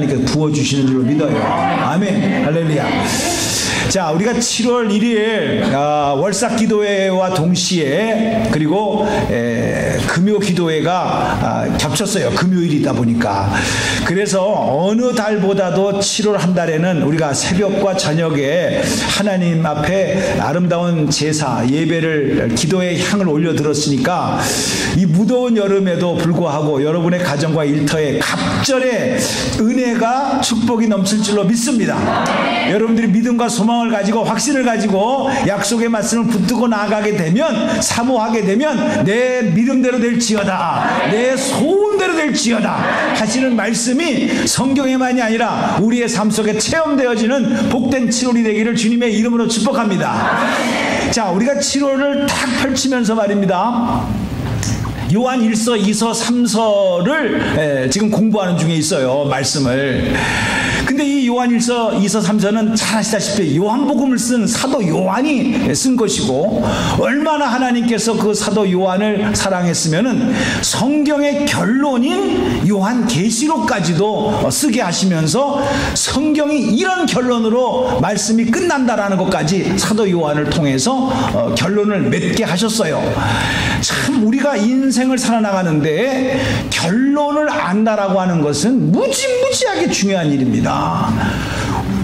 하나님께서 부어주시는 줄로 믿어요. 아멘. 할렐루야. 자, 우리가 7월 1일 월삭 기도회와 동시에 그리고 금요 기도회가 겹쳤어요. 금요일이다 보니까. 그래서 어느 달보다도 7월 한 달에는 우리가 새벽과 저녁에 하나님 앞에 아름다운 제사 예배를 기도의 향을 올려드렸으니까 이 무더운 여름에도 불구하고 여러분의 가정과 일터에 갑절의 은혜가 축복이 넘칠 줄로 믿습니다. 여러분들이 믿음과 소망을 가지고 확신을 가지고 약속의 말씀을 붙들고 나아가게 되면, 사모하게 되면 내 믿음대로 될지어다, 내 소원대로 될지어다 하시는 말씀이 성경에만이 아니라 우리의 삶 속에 체험되어지는 복된 7월이 되기를 주님의 이름으로 축복합니다. 자, 우리가 7월을 탁 펼치면서 말입니다, 요한 1서, 2서, 3서를 지금 공부하는 중에 있어요. 말씀을. 근데 이 요한 1서, 2서, 3서는 잘 아시다시피 요한복음을 쓴 사도 요한이 쓴 것이고, 얼마나 하나님께서 그 사도 요한을 사랑했으면은 성경의 결론인 요한 계시록까지도 쓰게 하시면서 성경이 이런 결론으로 말씀이 끝난다라는 것까지 사도 요한을 통해서 결론을 맺게 하셨어요. 참 우리가 인생을 살아나가는데 결론을 안다라고 하는 것은 무지무지하게 중요한 일입니다.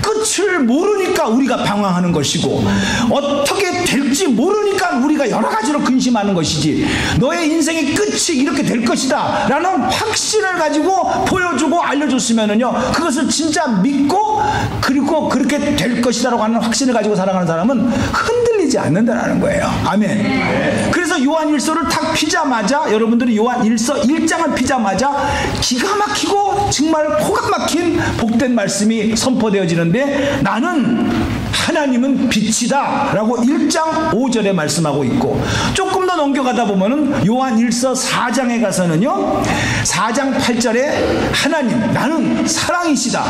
끝을 모르니까 우리가 방황하는 것이고, 어떻게 될지 모르니까 우리가 여러 가지로 근심하는 것이지, 너의 인생의 끝이 이렇게 될 것이다 라는 확신을 가지고 보여주고 알려줬으면은요, 그것을 진짜 믿고 그리고 그렇게 될 것이다 라고 하는 확신을 가지고 살아가는 사람은 흔들리지 않는다라는 거예요. 아멘. 그래서 요한 1서를 탁 피자마자, 여러분들이 요한 1서 1장을 피자마자 기가 막히고 정말 코가 막힌 복된 말씀이 선포되어지는데, 나는 하나님은 빛이다 라고 1장 5절에 말씀하고 있고, 조금 더 넘겨가다 보면은 요한 1서 4장에 가서는요, 4장 8절에 하나님, 나는 사랑이시다.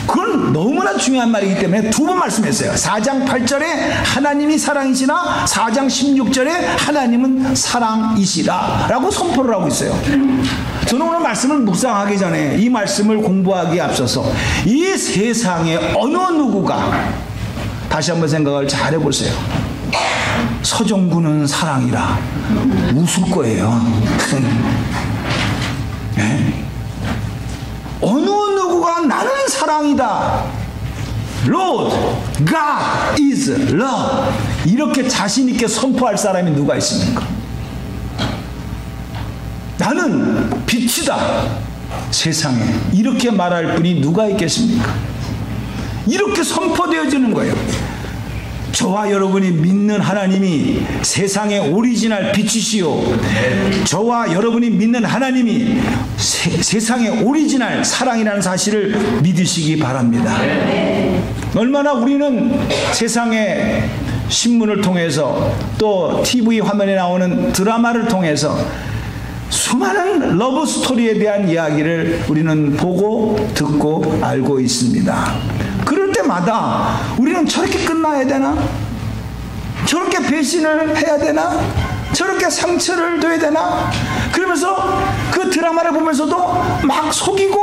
그건 너무나 중요한 말이기 때문에 두 번 말씀했어요. 4장 8절에 하나님이 사랑이시나, 4장 16절에 하나님은 사랑이시다 라고 선포를 하고 있어요. 저는 오늘 말씀을 묵상하기 전에, 이 말씀을 공부하기에 앞서서 이 세상에 어느 누구가, 다시 한번 생각을 잘 해보세요. 서정구는 사랑이라 웃을 거예요. 네? 어느 누구가 나는 사랑이다, Lord God is love, 이렇게 자신 있게 선포할 사람이 누가 있습니까? 나는 빛이다 세상에, 이렇게 말할 분이 누가 있겠습니까? 이렇게 선포되어지는 거예요. 저와 여러분이 믿는 하나님이 세상의 오리지널 빛이시오, 저와 여러분이 믿는 하나님이 세상의 오리지널 사랑이라는 사실을 믿으시기 바랍니다. 얼마나 우리는 세상의 신문을 통해서 또 TV 화면에 나오는 드라마를 통해서 수많은 러브 스토리에 대한 이야기를 우리는 보고 듣고 알고 있습니다. 그럴 때마다 우리는 저렇게 끝나야 되나? 저렇게 배신을 해야 되나? 저렇게 상처를 줘야 되나? 그러면서 그 드라마를 보면서도 막 속이고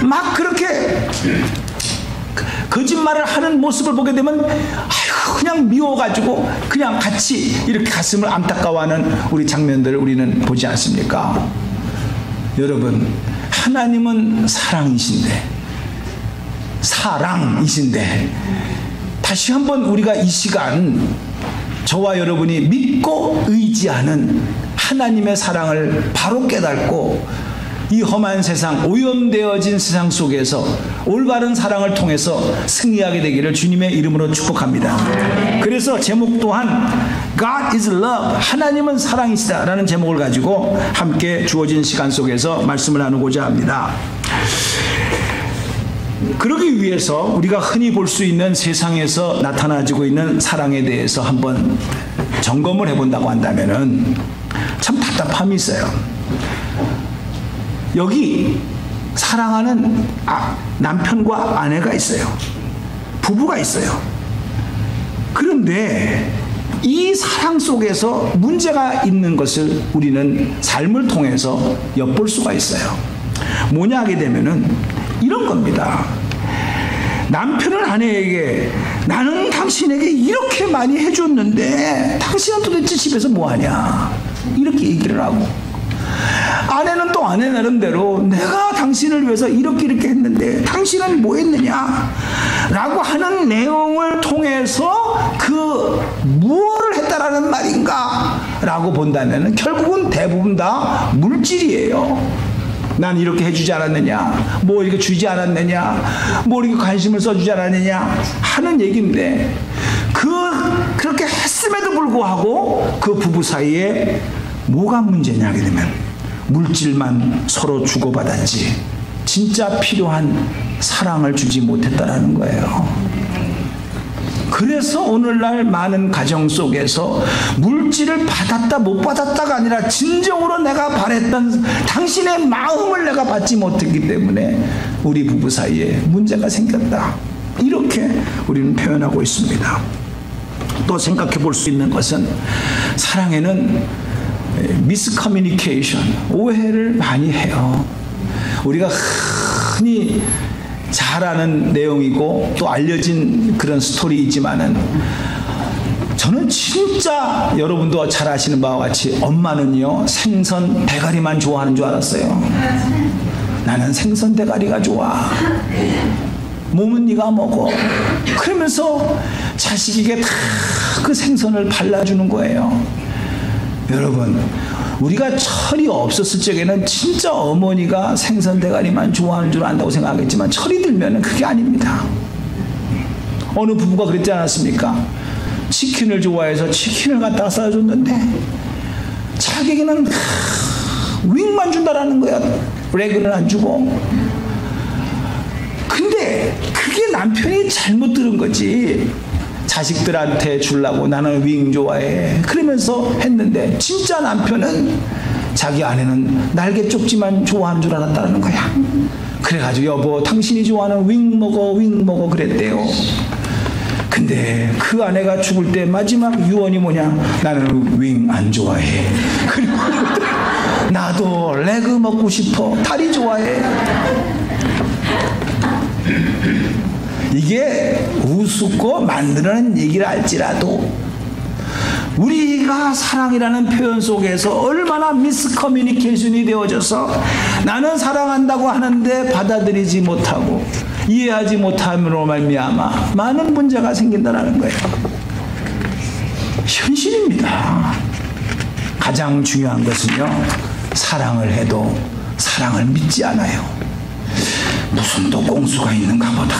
막 그렇게 거짓말을 하는 모습을 보게 되면 아이고, 그냥 미워가지고 그냥 같이 이렇게 가슴을 안타까워하는 우리 장면들을 우리는 보지 않습니까? 여러분, 하나님은 사랑이신데 다시 한번 우리가 이 시간 저와 여러분이 믿고 의지하는 하나님의 사랑을 바로 깨닫고 이 험한 세상, 오염되어진 세상 속에서 올바른 사랑을 통해서 승리하게 되기를 주님의 이름으로 축복합니다. 그래서 제목 또한 God is love, 하나님은 사랑이시다 라는 제목을 가지고 함께 주어진 시간 속에서 말씀을 나누고자 합니다. 그러기 위해서 우리가 흔히 볼 수 있는 세상에서 나타나지고 있는 사랑에 대해서 한번 점검을 해본다고 한다면은 참 답답함이 있어요. 여기 사랑하는 남편과 아내가 있어요. 부부가 있어요. 그런데 이 사랑 속에서 문제가 있는 것을 우리는 삶을 통해서 엿볼 수가 있어요. 뭐냐 하게 되면은 이런 겁니다. 남편은 아내에게 나는 당신에게 이렇게 많이 해줬는데 당신은 도대체 집에서 뭐하냐 이렇게 얘기를 하고, 아내는 또 아내 나름대로 내가 당신을 위해서 이렇게 했는데 당신은 뭐 했느냐 라고 하는 내용을 통해서 그 무엇을 했다라는 말인가 라고 본다면 결국은 대부분 다 물질이에요. 난 이렇게 해주지 않았느냐, 뭐 이렇게 주지 않았느냐, 뭐 이렇게 관심을 써주지 않았느냐 하는 얘기인데, 그렇게 했음에도 불구하고 그 부부 사이에 뭐가 문제냐 하게 되면 물질만 서로 주고받았지 진짜 필요한 사랑을 주지 못했다라는 거예요. 그래서 오늘날 많은 가정 속에서 물질을 받았다 못 받았다가 아니라 진정으로 내가 바랬던 당신의 마음을 내가 받지 못했기 때문에 우리 부부 사이에 문제가 생겼다, 이렇게 우리는 표현하고 있습니다. 또 생각해 볼 수 있는 것은 사랑에는 미스커뮤니케이션, 오해를 많이 해요. 우리가 흔히 잘 아는 내용이고 또 알려진 그런 스토리이지만은, 저는 진짜 여러분도 잘 아시는 바와 같이 엄마는요 생선 대가리만 좋아하는 줄 알았어요. 나는 생선 대가리가 좋아, 몸은 네가 먹어, 그러면서 자식에게 다 그 생선을 발라주는 거예요. 여러분, 우리가 철이 없었을 적에는 진짜 어머니가 생선 대가리만 좋아하는 줄 안다고 생각하겠지만, 철이 들면은 그게 아닙니다. 어느 부부가 그랬지 않았습니까? 치킨을 좋아해서 치킨을 갖다가 싸줬는데 자기에게는 윙만 준다라는 거야. 레그는 안 주고. 근데 그게 남편이 잘못 들은 거지. 자식들한테 주려고 나는 윙 좋아해 그러면서 했는데, 진짜 남편은 자기 아내는 날개 쪽지만 좋아하는 줄 알았다는 거야. 그래가지고 여보 당신이 좋아하는 윙 먹어 그랬대요. 근데 그 아내가 죽을 때 마지막 유언이 뭐냐, 나는 윙 안 좋아해, 그리고 나도 레그 먹고 싶어, 다리 좋아해. 이게 우습고 만드는 얘기를 할지라도 우리가 사랑이라는 표현 속에서 얼마나 미스커뮤니케이션이 되어져서 나는 사랑한다고 하는데 받아들이지 못하고 이해하지 못함으로 말미암아 많은 문제가 생긴다는 거예요. 현실입니다. 가장 중요한 것은요, 사랑을 해도 사랑을 믿지 않아요. 무슨 또 꽁수가 있는가 보다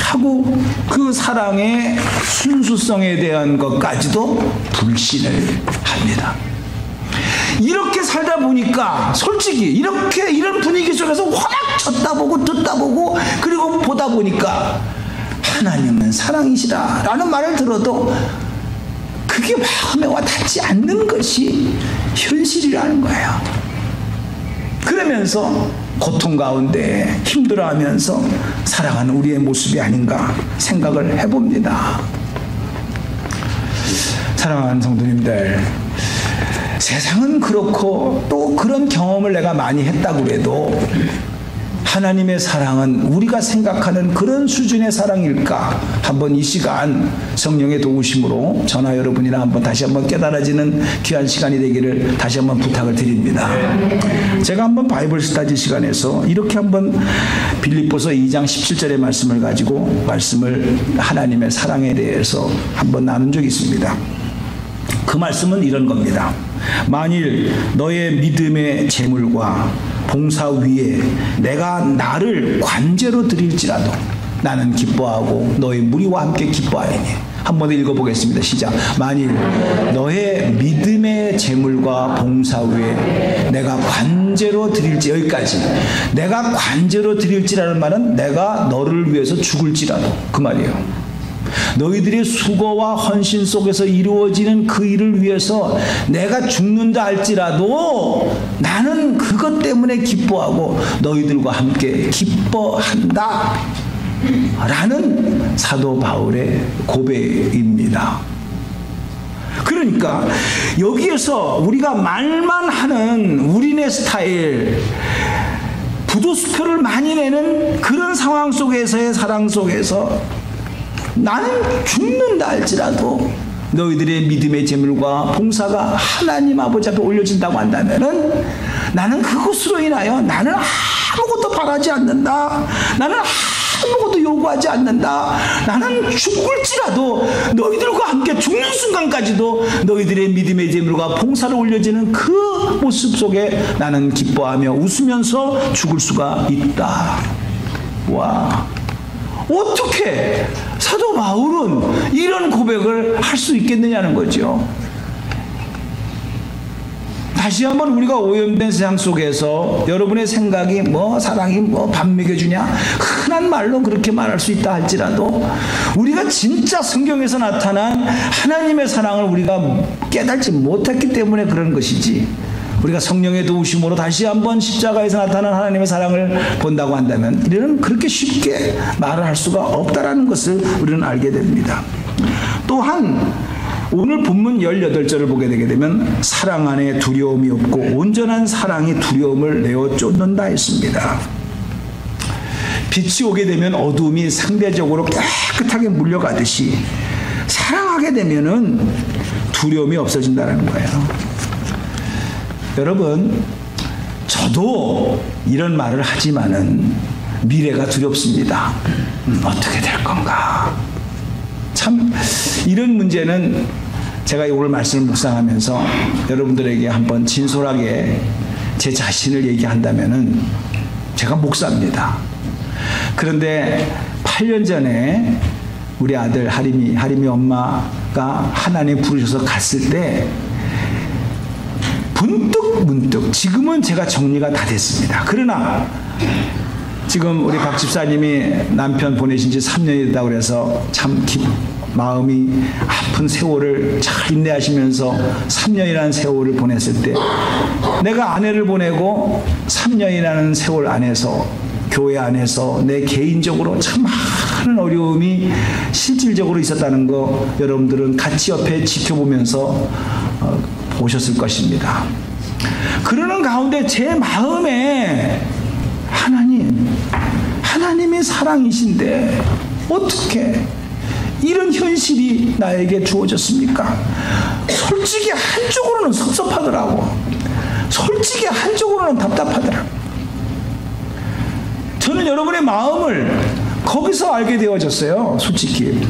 하고 그 사랑의 순수성에 대한 것까지도 불신을 합니다. 이렇게 살다 보니까 솔직히 이렇게 이런 분위기 속에서 워낙 쳤다 보고 듣다 보고 그리고 보다 보니까 하나님은 사랑이시라 라는 말을 들어도 그게 마음에 와 닿지 않는 것이 현실이라는 거예요. 그러면서 고통 가운데 힘들어하면서 살아가는 우리의 모습이 아닌가 생각을 해봅니다. 사랑하는 성도님들, 세상은 그렇고 또 그런 경험을 내가 많이 했다고 해도 하나님의 사랑은 우리가 생각하는 그런 수준의 사랑일까? 한번 이 시간 성령의 도우심으로 저나 여러분이나 한번 다시 한번 깨달아지는 귀한 시간이 되기를 다시 한번 부탁을 드립니다. 제가 한번 바이블 스터디 시간에서 이렇게 한번 빌립보서 2장 17절의 말씀을 가지고 말씀을 하나님의 사랑에 대해서 한번 나눈 적이 있습니다. 그 말씀은 이런 겁니다. 만일 너의 믿음의 재물과 봉사 위에 내가 나를 관제로 드릴지라도 나는 기뻐하고 너의 무리와 함께 기뻐하리니. 한번 읽어보겠습니다. 시작. 만일 너의 믿음의 재물과 봉사 위에 내가 관제로 드릴지, 여기까지. 내가 관제로 드릴지라는 말은 내가 너를 위해서 죽을지라도 그 말이에요. 너희들의 수고와 헌신 속에서 이루어지는 그 일을 위해서 내가 죽는다 할지라도 나는 그것 때문에 기뻐하고 너희들과 함께 기뻐한다 라는 사도 바울의 고백입니다. 그러니까 여기에서 우리가 말만 하는 우리네 스타일, 부도수표를 많이 내는 그런 상황 속에서의 사랑 속에서 나는 죽는다 할지라도 너희들의 믿음의 제물과 봉사가 하나님 아버지 앞에 올려진다고 한다면은 나는 그것으로 인하여 나는 아무것도 바라지 않는다. 나는 아무것도 요구하지 않는다. 나는 죽을지라도 너희들과 함께 죽는 순간까지도 너희들의 믿음의 제물과 봉사를 올려지는 그 모습 속에 나는 기뻐하며 웃으면서 죽을 수가 있다. 와, 어떻게 사도 바울은 이런 고백을 할 수 있겠느냐는 거죠. 다시 한번 우리가 오염된 세상 속에서 여러분의 생각이 뭐 사랑이 뭐 밥 먹여주냐 흔한 말로 그렇게 말할 수 있다 할지라도 우리가 진짜 성경에서 나타난 하나님의 사랑을 우리가 깨닫지 못했기 때문에 그런 것이지, 우리가 성령의 도우심으로 다시 한번 십자가에서 나타난 하나님의 사랑을 본다고 한다면 이는 그렇게 쉽게 말을 할 수가 없다라는 것을 우리는 알게 됩니다. 또한 오늘 본문 18절을 보게 되게 되면 사랑 안에 두려움이 없고 온전한 사랑이 두려움을 내어 쫓는다 했습니다. 빛이 오게 되면 어두움이 상대적으로 깨끗하게 물려가듯이 사랑하게 되면은 두려움이 없어진다는 거예요. 여러분, 저도 이런 말을 하지만은 미래가 두렵습니다. 어떻게 될 건가? 참 이런 문제는 제가 오늘 말씀을 묵상하면서 여러분들에게 한번 진솔하게 제 자신을 얘기한다면은 제가 목사입니다. 그런데 8년 전에 우리 아들 하림이 엄마가 하나님 부르셔서 갔을 때 문득 지금은 제가 정리가 다 됐습니다. 그러나 지금 우리 박 집사님이 남편 보내신 지 3년이 됐다고 그래서 참 마음이 아픈 세월을 잘 인내하시면서 3년이라는 세월을 보냈을 때 내가 아내를 보내고 3년이라는 세월 안에서 교회 안에서 내 개인적으로 참 많은 어려움이 실질적으로 있었다는 거 여러분들은 같이 옆에 지켜보면서 보셨을 것입니다. 그러는 가운데 제 마음에 하나님이 사랑이신데 어떻게 이런 현실이 나에게 주어졌습니까? 솔직히 한쪽으로는 섭섭하더라고. 솔직히 한쪽으로는 답답하더라고. 저는 여러분의 마음을 거기서 알게 되어졌어요. 솔직히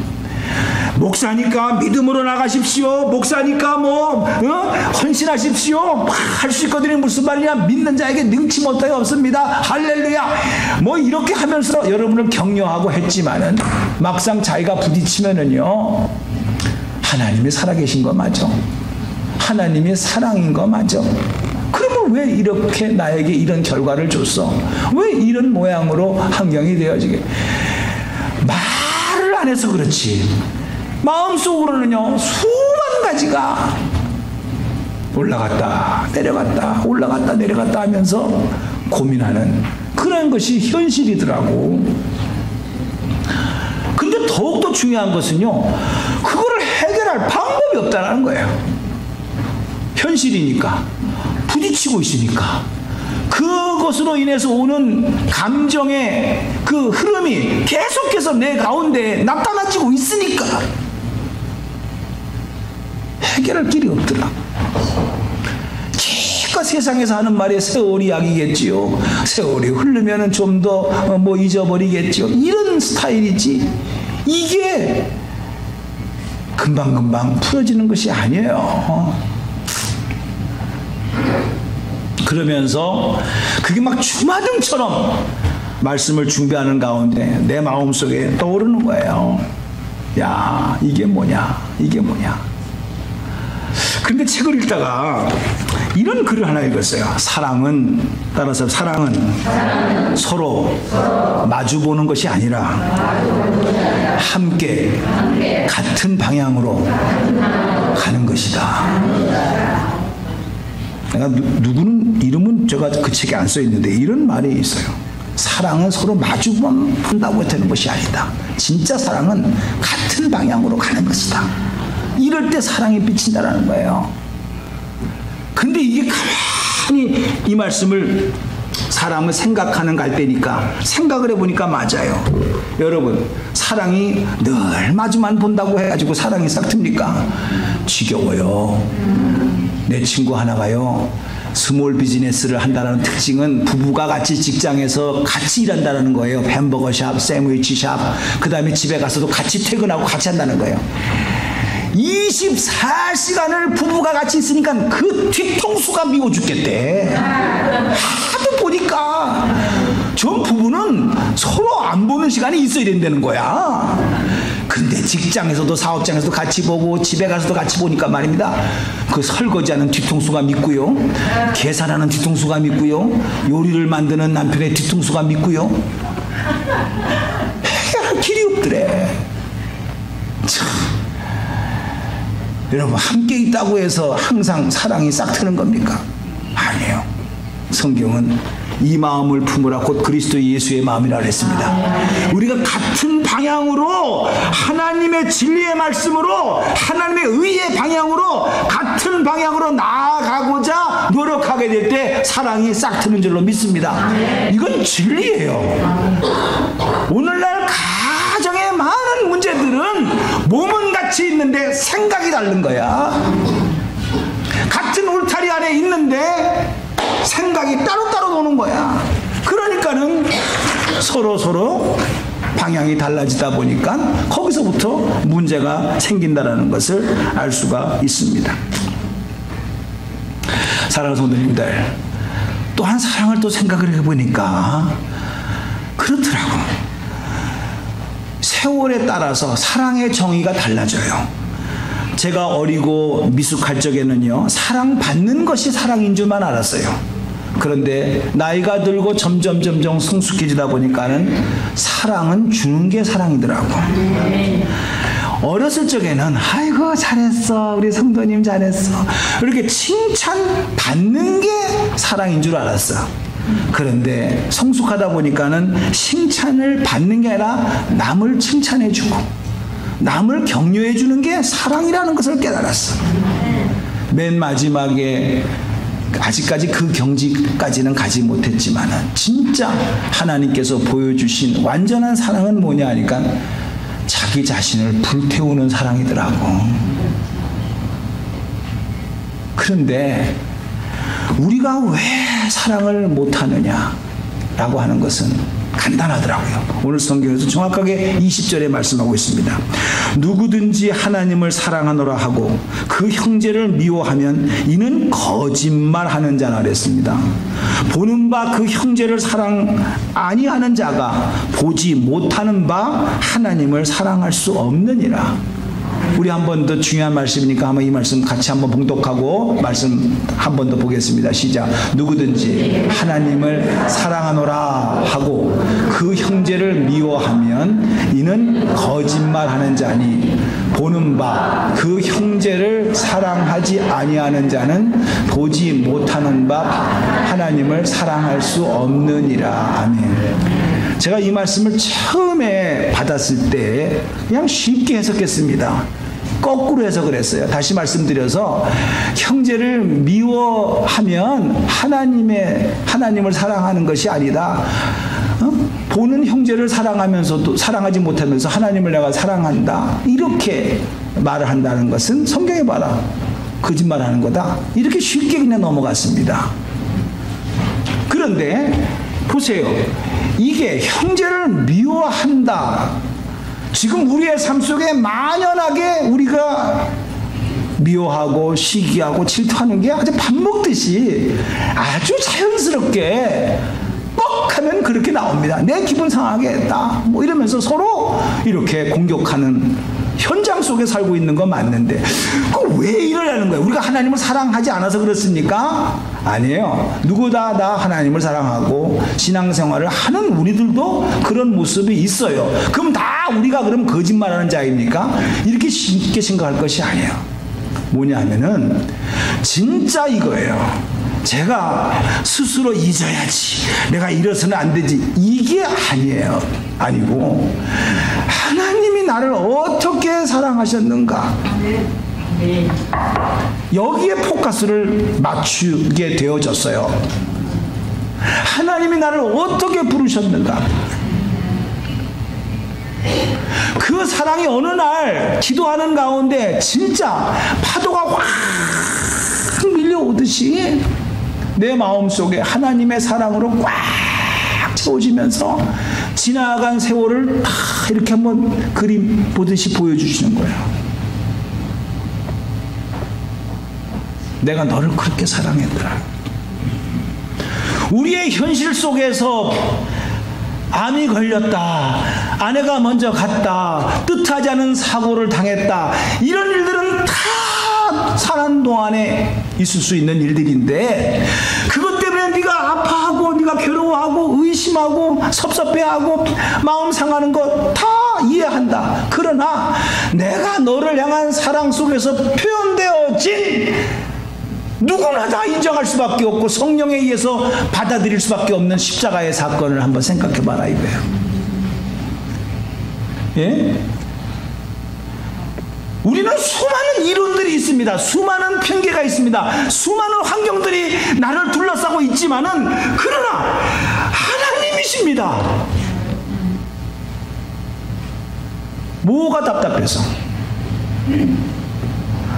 목사니까 믿음으로 나가십시오. 목사니까 헌신하십시오. 할 수 있거든요. 무슨 말이냐? 믿는 자에게 능치 못하게 없습니다. 할렐루야. 이렇게 하면서 여러분을 격려하고 했지만은 막상 자기가 부딪히면은요, 하나님이 살아계신 거 맞아. 하나님이 사랑인 거 맞아. 그러면 왜 이렇게 나에게 이런 결과를 줬어? 왜 이런 모양으로 환경이 되어지게? 말을 안 해서 그렇지 마음속으로는요 수만 가지가 올라갔다 내려갔다 하면서 고민하는 그런 것이 현실이더라고. 근데 더욱더 중요한 것은요, 그거를 해결할 방법이 없다는 거예요. 현실이니까, 부딪히고 있으니까, 그것으로 인해서 오는 감정의 그 흐름이 계속해서 내 가운데 나타나지고 있으니까 해결할 길이 없더라. 기껏 세상에서 하는 말이 세월이 약이겠지요. 세월이 흐르면 좀 더 잊어버리겠지요. 이런 스타일이지 이게 금방금방 풀어지는 것이 아니에요. 그러면서 그게 막 주마등처럼 말씀을 준비하는 가운데 내 마음속에 떠오르는 거예요. 야, 이게 뭐냐. 그런데 책을 읽다가 이런 글을 하나 읽었어요. 사랑은 서로 마주보는 것이 아니라 함께 같은 방향으로 가는 것이다. 내가 누구는 이름은 제가 그 책에 안 써 있는데 이런 말이 있어요. 사랑은 서로 마주만 한다고 되는 것이 아니다. 진짜 사랑은 같은 방향으로 가는 것이다. 이럴 때 사랑이 비친다라는 거예요. 근데 이게 가만히 이 말씀을 사람은 생각하는 갈대니까 생각을 해보니까 맞아요. 여러분, 사랑이 늘 마주만 본다고 해가지고 사랑이 싹틉니까? 지겨워요. 내 친구 하나가요, 스몰 비즈니스를 한다는 특징은 부부가 같이 직장에서 같이 일한다는 거예요. 햄버거샵, 샌드위치샵, 그 다음에 집에 가서도 같이 퇴근하고 같이 한다는 거예요. 24시간을 부부가 같이 있으니까 그 뒤통수가 미워 죽겠대. 하도 보니까 전 부부는 서로 안 보는 시간이 있어야 된다는 거야. 근데 직장에서도 사업장에서도 같이 보고 집에 가서도 같이 보니까 말입니다, 그 설거지하는 뒤통수가 밉고요, 계산하는 뒤통수가 밉고요, 요리를 만드는 남편의 뒤통수가 밉고요, 해결할 길이 없더래. 참, 여러분, 함께 있다고 해서 항상 사랑이 싹 트는 겁니까? 아니에요. 성경은 이 마음을 품으라 곧 그리스도 예수의 마음이라 그랬습니다. 우리가 같은 방향으로, 하나님의 진리의 말씀으로, 하나님의 의의 방향으로, 같은 방향으로 나아가고자 노력하게 될 때 사랑이 싹 트는 줄로 믿습니다. 이건 진리예요. 오늘날 가정의 많은 문제들은 몸은 같이 있는데 생각이 다른 거야. 같은 울타리 안에 있는데 생각이 따로따로 노는 거야. 그러니까는 서로 방향이 달라지다 보니까 거기서부터 문제가 생긴다는 것을 알 수가 있습니다. 사랑하는 성도님들, 또한 사랑을 또 생각을 해보니까 그렇더라고. 세월에 따라서 사랑의 정의가 달라져요. 제가 어리고 미숙할 적에는요, 사랑받는 것이 사랑인 줄만 알았어요. 그런데 나이가 들고 점점 성숙해지다 보니까는 사랑은 주는 게 사랑이더라고. 어렸을 적에는 아이고 잘했어, 우리 성도님 잘했어, 이렇게 칭찬받는 게 사랑인 줄 알았어. 그런데 성숙하다 보니까는 칭찬을 받는 게 아니라 남을 칭찬해주고 남을 격려해주는 게 사랑이라는 것을 깨달았어. 맨 마지막에 아직까지 그 경지까지는 가지 못했지만은 진짜 하나님께서 보여주신 완전한 사랑은 뭐냐 하니까 자기 자신을 불태우는 사랑이더라고. 그런데 우리가 왜 사랑을 못하느냐 라고 하는 것은 간단하더라고요. 오늘 성경에서 정확하게 20절에 말씀하고 있습니다. 누구든지 하나님을 사랑하노라 하고 그 형제를 미워하면 이는 거짓말하는 자라 그랬습니다. 보는 바 그 형제를 사랑 아니하는 자가 보지 못하는 바 하나님을 사랑할 수 없느니라. 우리 한 번 더 중요한 말씀이니까 한번 이 말씀 같이 한번 봉독하고 말씀 한 번 더 보겠습니다. 시작. 누구든지 하나님을 사랑하노라 하고 그 형제를 미워하면 이는 거짓말하는 자니 보는 바 그 형제를 사랑하지 아니하는 자는 보지 못하는 바 하나님을 사랑할 수 없느니라. 아멘. 제가 이 말씀을 처음에 받았을 때 그냥 쉽게 해석했습니다. 거꾸로 해석을 했어요. 다시 말씀드려서 형제를 미워하면 하나님을 사랑하는 것이 아니다. 보는 형제를 사랑하면서도 사랑하지 못하면서 하나님을 내가 사랑한다, 이렇게 말을 한다는 것은 성경에 봐라, 거짓말하는 거다, 이렇게 쉽게 그냥 넘어갔습니다. 그런데 보세요. 이게 형제를 미워한다, 지금 우리의 삶 속에 만연하게 우리가 미워하고 시기하고 질투하는 게 아주 밥 먹듯이 아주 자연스럽게 뻑 하면 그렇게 나옵니다. 내 기분 상하게 했다 뭐 이러면서 서로 이렇게 공격하는 현장 속에 살고 있는 건 맞는데 그걸 왜 이러려는 거예요? 우리가 하나님을 사랑하지 않아서 그렇습니까? 아니에요. 누구다 다 하나님을 사랑하고 신앙생활을 하는 우리들도 그런 모습이 있어요. 그럼 다 우리가 그럼 거짓말하는 자입니까? 이렇게 쉽게 생각할 것이 아니에요. 뭐냐 하면은 진짜 이거예요. 제가 스스로 잊어야지, 내가 이래서는 안 되지, 이게 아니에요. 아니고 하나님이 나를 어떻게 사랑하셨는가, 여기에 포커스를 맞추게 되어졌어요. 하나님이 나를 어떻게 부르셨는가? 그 사랑이 어느 날 기도하는 가운데 진짜 파도가 확 밀려오듯이 내 마음속에 하나님의 사랑으로 꽉 채워지면서 지나간 세월을 다 이렇게 한번 그림 보듯이 보여주시는 거예요. 내가 너를 그렇게 사랑했더라. 우리의 현실 속에서 암이 걸렸다, 아내가 먼저 갔다, 뜻하지 않은 사고를 당했다, 이런 일들은 다 사는 동안에 있을 수 있는 일들인데, 그것 때문에 네가 아파하고 네가 괴로워하고 의심하고 섭섭해하고 마음 상하는 거 다 이해한다. 그러나 내가 너를 향한 사랑 속에서 표현되어진, 누구나 다 인정할 수밖에 없고 성령에 의해서 받아들일 수밖에 없는 십자가의 사건을 한번 생각해 봐라 이거예요. 예? 우리는 수많은 이론들이 있습니다. 수많은 편견가 있습니다. 수많은 환경들이 나를 둘러싸고 있지만은, 그러나 하나님이십니다. 뭐가 답답해서?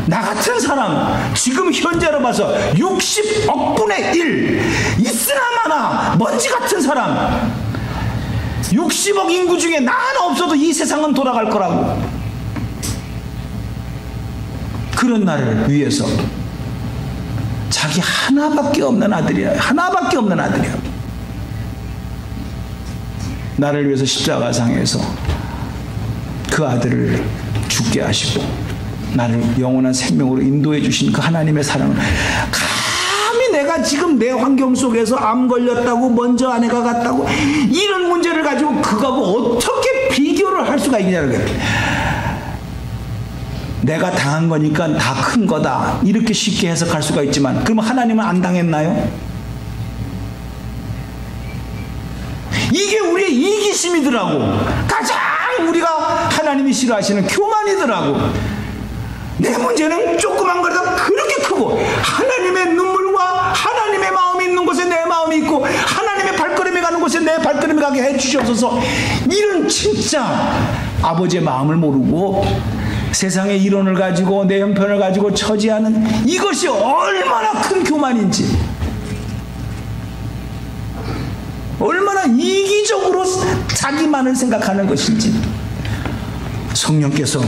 나 같은 사람 지금 현재로 봐서 60억 분의 1 있으나마나 먼지 같은 사람, 60억 인구 중에 나 하나 없어도 이 세상은 돌아갈 거라고, 그런 나를 위해서 자기 하나밖에 없는 아들이야. 하나밖에 없는 아들이야. 나를 위해서 십자가상에서 그 아들을 죽게 하시고 나를 영원한 생명으로 인도해 주신 그 하나님의 사랑을 감히 내가 지금 내 환경 속에서 암 걸렸다고, 먼저 아내가 갔다고, 이런 문제를 가지고 그거하고 어떻게 비교를 할 수가 있냐는 거예요. 내가 당한 거니까 다 큰 거다, 이렇게 쉽게 해석할 수가 있지만, 그러면 하나님은 안 당했나요? 이게 우리의 이기심이더라고. 가장 우리가 하나님이 싫어하시는 교만이더라고. 내 문제는 조그만 거라도 그렇게 크고, 하나님의 눈물과 하나님의 마음이 있는 곳에 내 마음이 있고, 하나님의 발걸음이 가는 곳에 내 발걸음이 가게 해주시옵소서. 이런 진짜 아버지의 마음을 모르고 세상의 이론을 가지고 내 형편을 가지고 처지하는, 이것이 얼마나 큰 교만인지, 얼마나 이기적으로 자기만을 생각하는 것인지 성령께서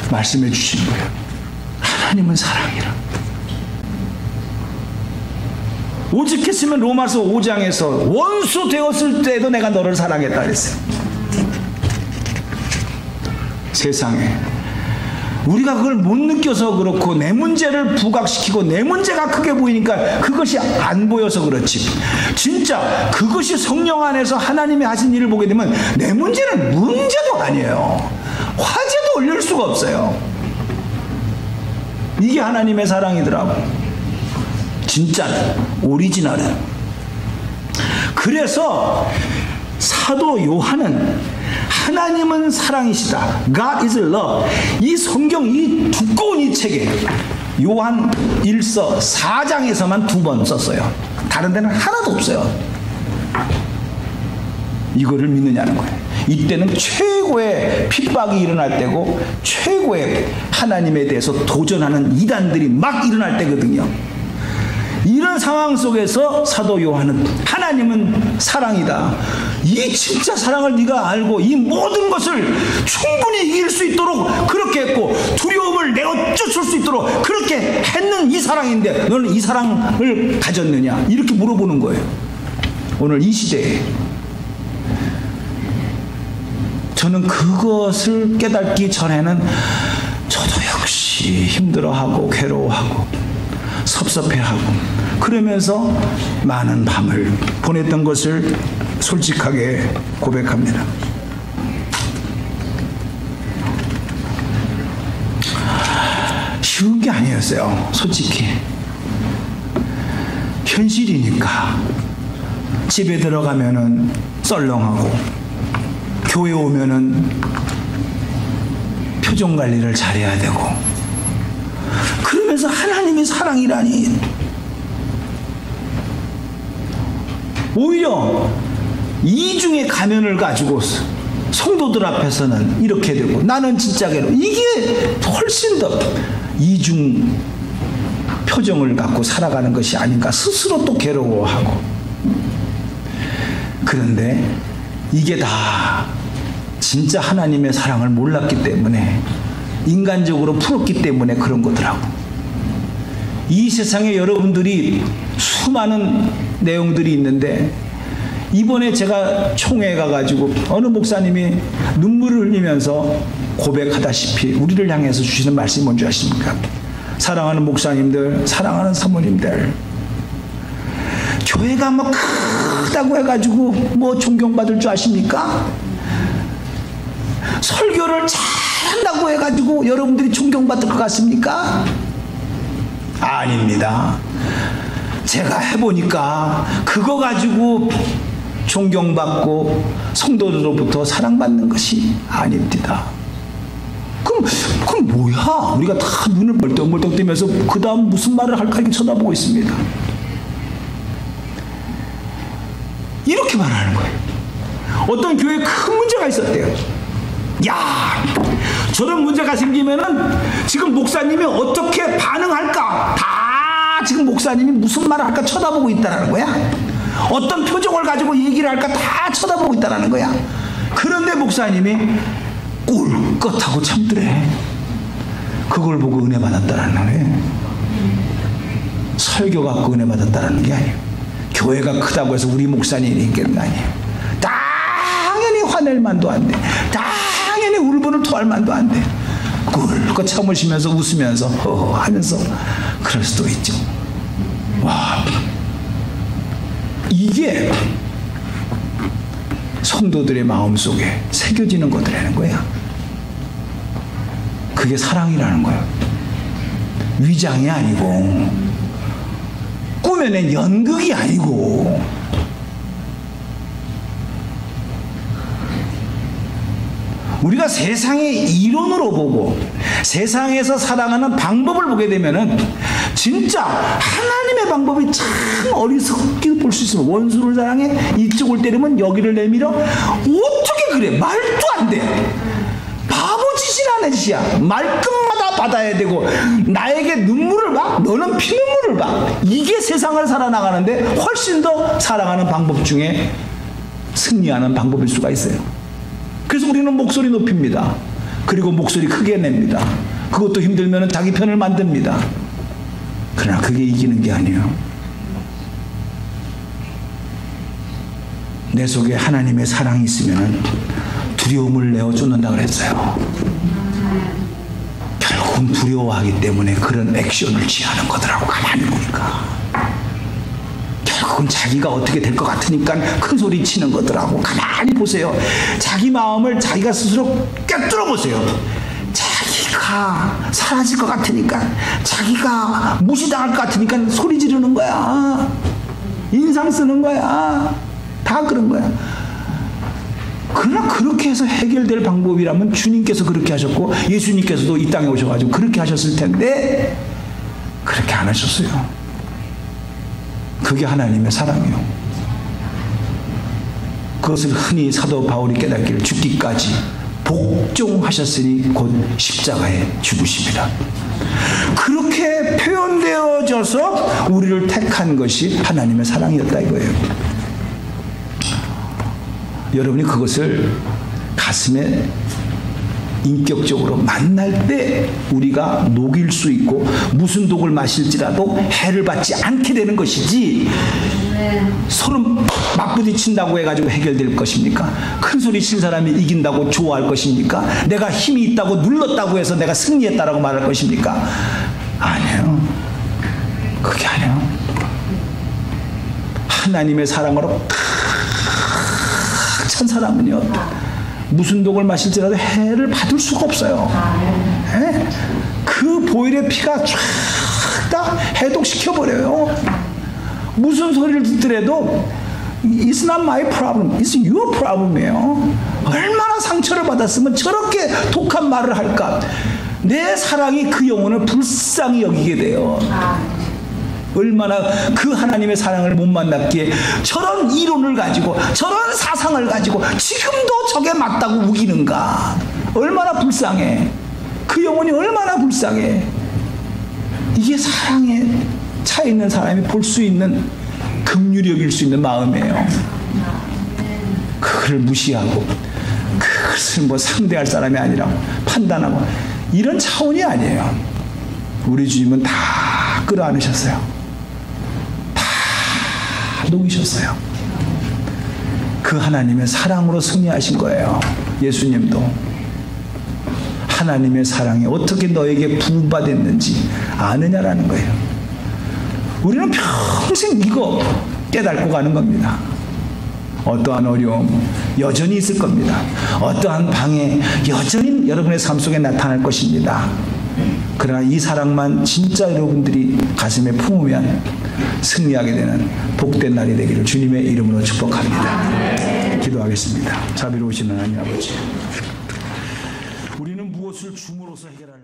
말씀해 주신 거예요. 하나님은 사랑이라. 오직했으면 로마서 5장에서 원수 되었을 때도 내가 너를 사랑했다 그랬어요. 세상에 우리가 그걸 못 느껴서 그렇고, 내 문제를 부각시키고 내 문제가 크게 보이니까 그것이 안 보여서 그렇지, 진짜 그것이 성령 안에서 하나님이 하신 일을 보게 되면 내 문제는 문제도 아니에요. 화제도 올릴 수가 없어요. 이게 하나님의 사랑이더라고. 진짜 오리지널은. 그래서 사도 요한은 하나님은 사랑이시다, God is love, 이 성경, 이 두꺼운 이 책에 요한 1서 4장에서만 2번 썼어요. 다른 데는 하나도 없어요. 이거를 믿느냐는 거예요. 이때는 최고의 핍박이 일어날 때고, 최고의 하나님에 대해서 도전하는 이단들이 막 일어날 때거든요. 이런 상황 속에서 사도 요한은 하나님은 사랑이다, 이 진짜 사랑을 네가 알고 이 모든 것을 충분히 이길 수 있도록 그렇게 했고, 두려움을 내어쫓을 수 있도록 그렇게 했는 이 사랑인데 너는 이 사랑을 가졌느냐, 이렇게 물어보는 거예요. 오늘 이 시대에 저는 그것을 깨닫기 전에는 저도 역시 힘들어하고 괴로워하고 섭섭해하고 그러면서 많은 밤을 보냈던 것을 솔직하게 고백합니다. 쉬운 게 아니었어요. 솔직히 현실이니까. 집에 들어가면은 썰렁하고, 교회 오면은 표정 관리를 잘해야 되고, 그러면서 하나님이 사랑이라니 오히려 이중의 가면을 가지고 성도들 앞에서는 이렇게 되고 나는 진짜 괴로워. 이게 훨씬 더 이중 표정을 갖고 살아가는 것이 아닌가. 스스로 또 괴로워하고. 그런데 이게 다 진짜 하나님의 사랑을 몰랐기 때문에, 인간적으로 풀었기 때문에 그런 거더라고. 이 세상에 여러분들이 수많은 내용들이 있는데, 이번에 제가 총회에 가가지고 어느 목사님이 눈물을 흘리면서 고백하다시피 우리를 향해서 주시는 말씀이 뭔지 아십니까? 사랑하는 목사님들, 사랑하는 사모님들, 교회가 뭐 크다고 해가지고 뭐 존경받을 줄 아십니까? 설교를 잘한다고 해가지고 여러분들이 존경받을 것 같습니까? 아닙니다. 제가 해보니까 그거 가지고 존경받고 성도들로부터 사랑받는 것이 아닙니다. 그럼 뭐야? 우리가 다 눈을 벌떡벌떡 뜨면서 그 다음 무슨 말을 할까 이렇게 쳐다보고 있습니다. 이렇게 말하는 거예요. 어떤 교회에 큰 문제가 있었대요. 야, 저런 문제가 생기면은 지금 목사님이 어떻게 반응할까? 다 지금 목사님이 무슨 말을 할까 쳐다보고 있다라는 거야. 어떤 표정을 가지고 얘기를 할까 다 쳐다보고 있다라는 거야. 그런데 목사님이 꿀꺽하고 참더래. 그걸 보고 은혜 받았다라는 거예요. 설교 갖고 은혜 받았다라는 게 아니에요. 교회가 크다고 해서 우리 목사님이 있겠는 거 아니에요. 당연히 화낼 만도 안 돼. 당연히 울분을 토할 만도 안 돼. 꿀꺽 참으시면서 웃으면서 허허 하면서 그럴 수도 있죠. 와, 이게 성도들의 마음속에 새겨지는 것들이라는 거야. 그게 사랑이라는 거야. 위장이 아니고 꾸며낸 연극이 아니고. 우리가 세상의 이론으로 보고 세상에서 사랑하는 방법을 보게 되면은 진짜 하나님의 방법이 참 어리석게 볼 수 있어요. 원수를 사랑해, 이쪽을 때리면 여기를 내밀어. 어떻게 그래? 말도 안 돼. 바보짓이라는 짓이야. 말끝마다 받아야 되고 나에게 눈물을 봐? 너는 피눈물을 봐. 이게 세상을 살아나가는데 훨씬 더 사랑하는 방법 중에 승리하는 방법일 수가 있어요. 그래서 우리는 목소리 높입니다. 그리고 목소리 크게 냅니다. 그것도 힘들면 자기 편을 만듭니다. 그러나 그게 이기는 게 아니에요. 내 속에 하나님의 사랑이 있으면 두려움을 내어쫓는다 그랬어요. 결국은 두려워하기 때문에 그런 액션을 취하는 거더라고. 가만히 보니까 결국은 자기가 어떻게 될 것 같으니까 큰 소리 치는 거더라고. 가만히 보세요. 자기 마음을 자기가 스스로 꿰뚫어 보세요. 자기가 사라질 것 같으니까, 자기가 무시당할 것 같으니까 소리 지르는 거야. 인상 쓰는 거야. 다 그런 거야. 그러나 그렇게 해서 해결될 방법이라면 주님께서 그렇게 하셨고 예수님께서도 이 땅에 오셔가지고 그렇게 하셨을 텐데 그렇게 안 하셨어요. 그게 하나님의 사랑이에요. 그것을 흔히 사도 바울이 깨닫기를 죽기까지 복종하셨으니 곧 십자가에 죽으십니다. 그렇게 표현되어져서 우리를 택한 것이 하나님의 사랑이었다 이거예요. 여러분이 그것을 가슴에 인격적으로 만날 때 우리가 녹일 수 있고 무슨 독을 마실지라도 해를 받지 않게 되는 것이지, 서로 맞부딪힌다고 해가지고 해결될 것입니까? 큰 소리 친 사람이 이긴다고 좋아할 것입니까? 내가 힘이 있다고 눌렀다고 해서 내가 승리했다라고 말할 것입니까? 아니에요. 그게 아니에요. 하나님의 사랑으로 찬 사람은요, 무슨 독을 마실지라도 해를 받을 수가 없어요. 예? 그 보혈의 피가 쫙 다 해독시켜버려요. 무슨 소리를 듣더라도 It's not my problem, it's your problem이에요. 얼마나 상처를 받았으면 저렇게 독한 말을 할까. 내 사랑이 그 영혼을 불쌍히 여기게 돼요. 얼마나 그 하나님의 사랑을 못 만났기에 저런 이론을 가지고 저런 사상을 가지고 지금도 저게 맞다고 우기는가. 얼마나 불쌍해. 그 영혼이 얼마나 불쌍해. 이게 사랑에 차 있는 사람이 볼 수 있는 긍휼히 여길 수 있는 마음이에요. 그걸 무시하고 그것을 뭐 상대할 사람이 아니라 판단하고 이런 차원이 아니에요. 우리 주님은 다 끌어안으셨어요. 다 녹이셨어요. 그 하나님의 사랑으로 승리하신 거예요. 예수님도 하나님의 사랑이 어떻게 너에게 부받았는지 아느냐라는 거예요. 우리는 평생 이거 깨닫고 가는 겁니다. 어떠한 어려움 여전히 있을 겁니다. 어떠한 방해 여전히 여러분의 삶 속에 나타날 것입니다. 그러나 이 사랑만 진짜 여러분들이 가슴에 품으면 승리하게 되는 복된 날이 되기를 주님의 이름으로 축복합니다. 기도하겠습니다. 자비로우신 하나님 아버지, 우리는 무엇을 줌으로써 해결하는